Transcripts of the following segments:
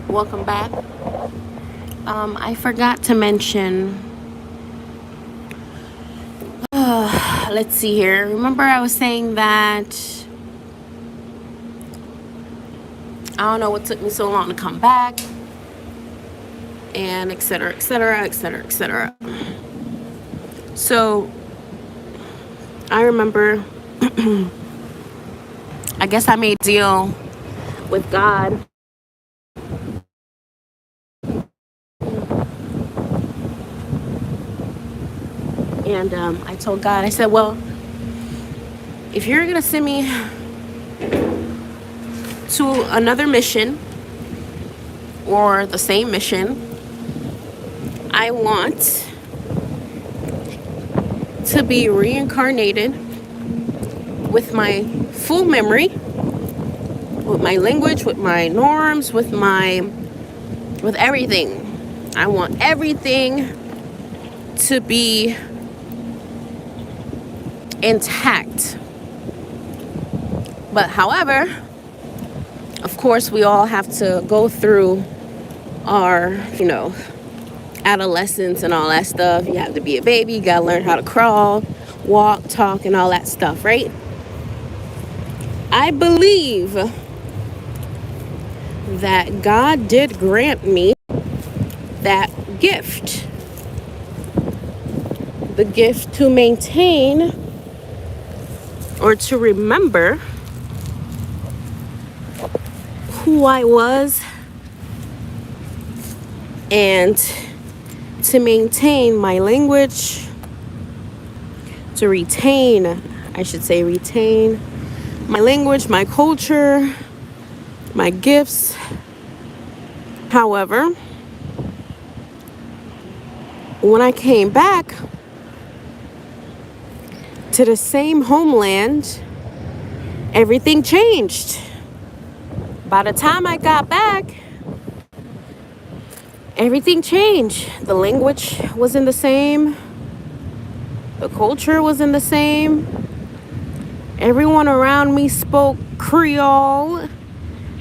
Welcome back. I forgot to mention, let's see here. Remember I was saying that, I don't know what took me so long to come back, and etc., etc., etc., etc. So, I remember, I guess I made a deal with God. And I told God, I said, well, if you're going to send me to another mission or the same mission, I want to be reincarnated with my full memory, with my language, with my norms, with everything. I want everything to be intact. But however, of course, we all have to go through our, adolescence and all that stuff. You have to be a baby, you gotta learn how to crawl, walk, talk, and all that stuff, right? I believe that God did grant me that gift. The gift to maintain or to remember who I was and to maintain my language, to retain my language, my culture, my gifts. However, when I came back to the same homeland, everything changed. By the time I got back, everything changed. The language wasn't the same. The culture wasn't the same. Everyone around me spoke Creole.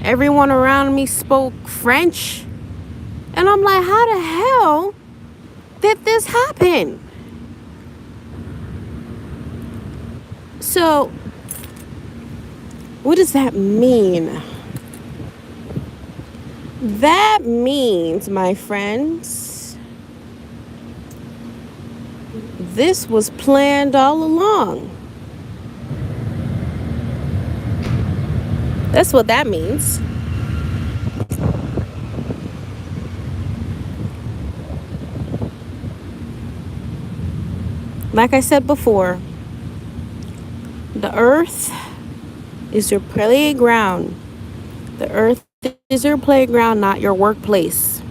Everyone around me spoke French. And I'm like, how the hell did this happen? So, what does that mean? That means, my friends, this was planned all along. That's what that means. Like I said before, the earth is your playground. The earth is your playground, not your workplace.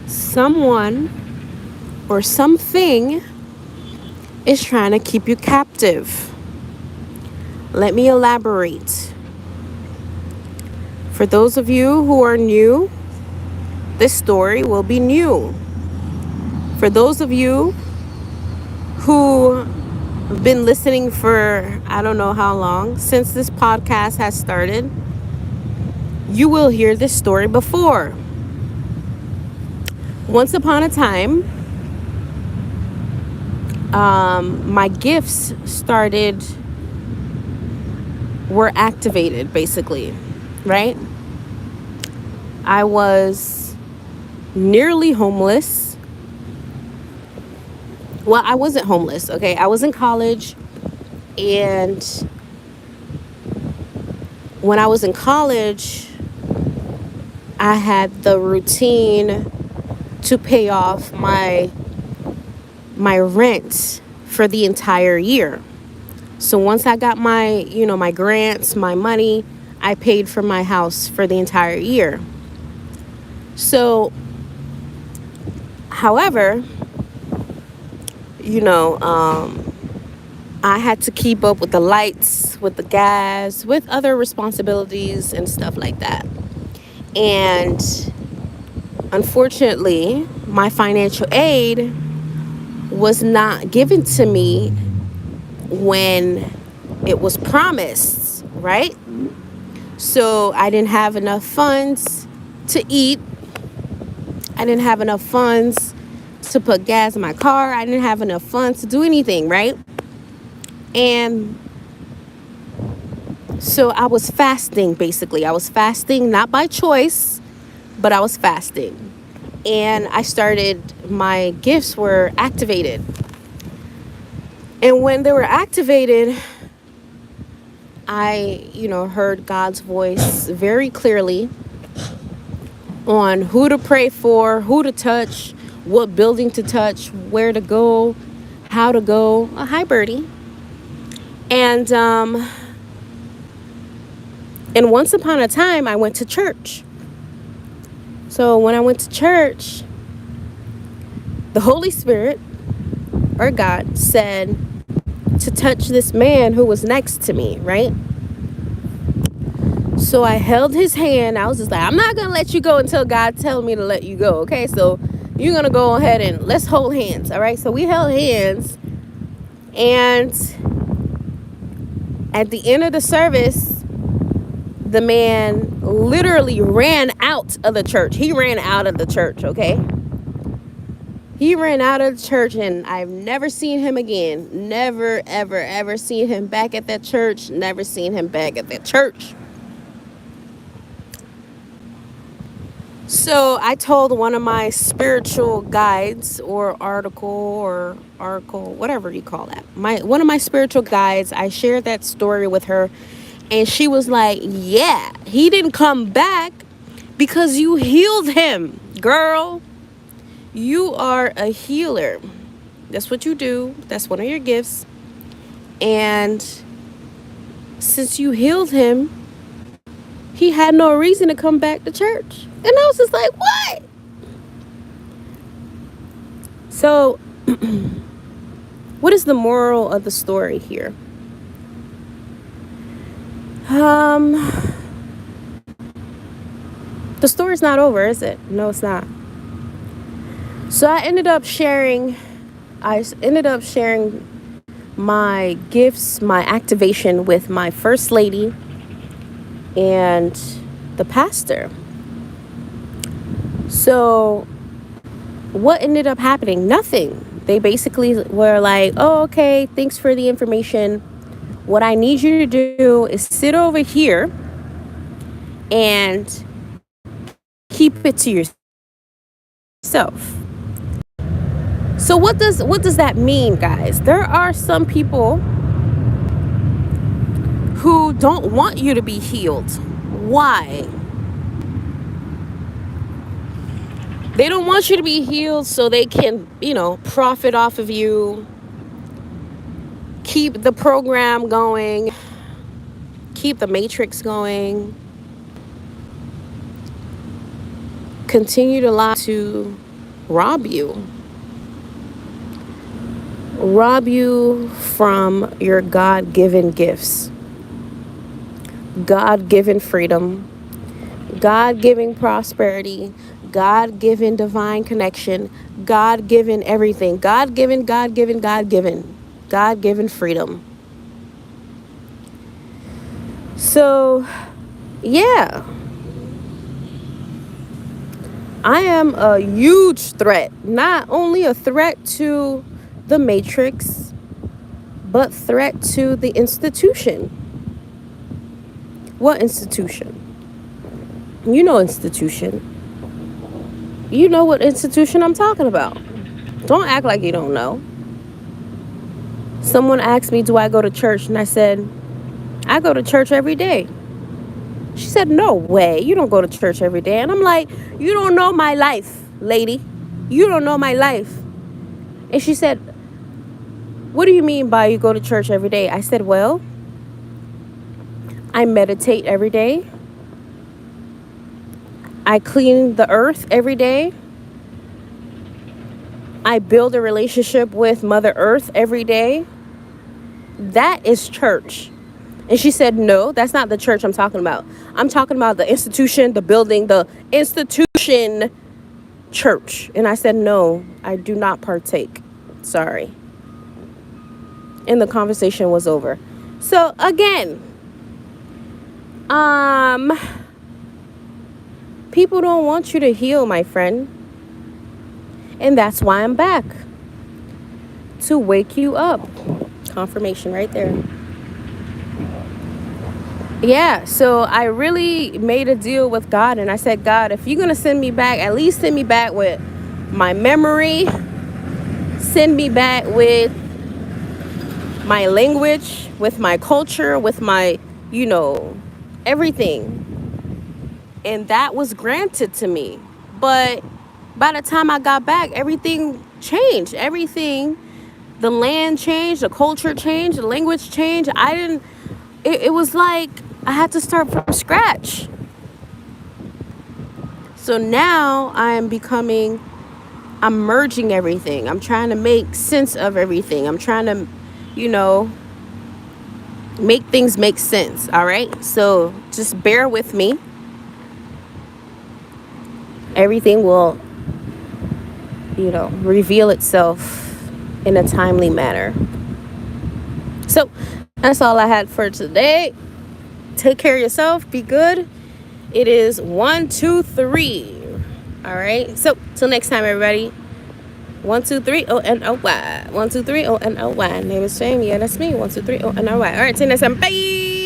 Someone or something is trying to keep you captive. Let me elaborate. For those of you who are new, this story will be new. For those of you who have been listening for I don't know how long, since this podcast has started, you will hear this story before. Once upon a time, my gifts were activated, basically, right? I was nearly homeless. Well, I wasn't homeless, okay? I was in college, and when I was in college, I had the routine to pay off my rent for the entire year. So once I got my grants, my money, I paid for my house for the entire year. So, however, I had to keep up with the lights, with the gas, with other responsibilities and stuff like that. And unfortunately, my financial aid was not given to me when it was promised, right? So I didn't have enough funds to eat. I didn't have enough funds to put gas in my car. I didn't have enough funds to do anything, right? And so I was fasting, basically. I was fasting, not by choice, but I was fasting. And my gifts were activated. And when they were activated, I, heard God's voice very clearly on who to pray for, who to touch, what building to touch, where to go, how to go. Oh, hi, Birdie. And once upon a time, I went to church. So when I went to church, the Holy Spirit, or God, said to touch this man who was next to me, right? So I held his hand. I was just like, I'm not going to let you go until God tells me to let you go, okay? So you're going to go ahead and let's hold hands, all right? So we held hands, and at the end of the service, the man literally ran out of the church. He ran out of the church, okay? He ran out of the church, and I've never seen him again. Never, ever, ever seen him back at that church. Never seen him back at that church. So I told one of my spiritual guides or article, whatever you call that. One of my spiritual guides, I shared that story with her, and she was like, yeah, he didn't come back because you healed him, girl. You are a healer. That's what you do. That's one of your gifts. And since you healed him, he had no reason to come back to church. And I was just like, what? So, what is the moral of the story here? The story's not over, is it? No, it's not. So I ended up sharing my gifts, my activation with my first lady and the pastor. So what ended up happening? Nothing. They basically were like, oh, okay, thanks for the information. What I need you to do is sit over here and keep it to yourself. So what does that mean, guys? There are some people who don't want you to be healed. Why? They don't want you to be healed so they can, profit off of you, keep the program going, keep the matrix going, continue to lie to rob you from your God-given gifts, God-given freedom, God-given prosperity, God-given divine connection, God-given everything, God-given freedom. So, yeah, I am a huge threat, not only a threat to the matrix, but threat to the institution. What institution? You know institution. You know what institution I'm talking about. Don't act like you don't know. Someone asked me, do I go to church? And I said, I go to church every day. She said, no way. You don't go to church every day. And I'm like, you don't know my life, lady. You don't know my life. And she said, what do you mean by you go to church every day? I said, well, I meditate every day. I clean the earth every day. I build a relationship with Mother Earth every day. That is church. And she said, no, that's not the church I'm talking about. I'm talking about the institution, the building, the institution church. And I said, no, I do not partake. Sorry. And the conversation was over. So again, Um, People don't want you to heal, my friend. And that's why I'm back. To wake you up. Confirmation right there. Yeah, so I really made a deal with God, and I said, God, if you're going to send me back, at least send me back with my memory. Send me back with my language, with my culture, with my, everything. And that was granted to me. But by the time I got back, everything changed. Everything, the land changed, the culture changed, the language changed. It was like I had to start from scratch. So now I'm merging everything. I'm trying to make sense of everything. I'm trying to, make things make sense. All right. So just bear with me. Everything will, reveal itself in a timely manner. So that's all I had for today. Take care of yourself. Be good. It is 1, 2, 3. All right. So till next time, everybody. 1, 2, 3, O-N-O-Y. 1, 2, 3, O-N-O-Y. Name is Shane. Yeah, that's me. 1, 2, 3, O-N-O-Y. All right. Till next time. Bye.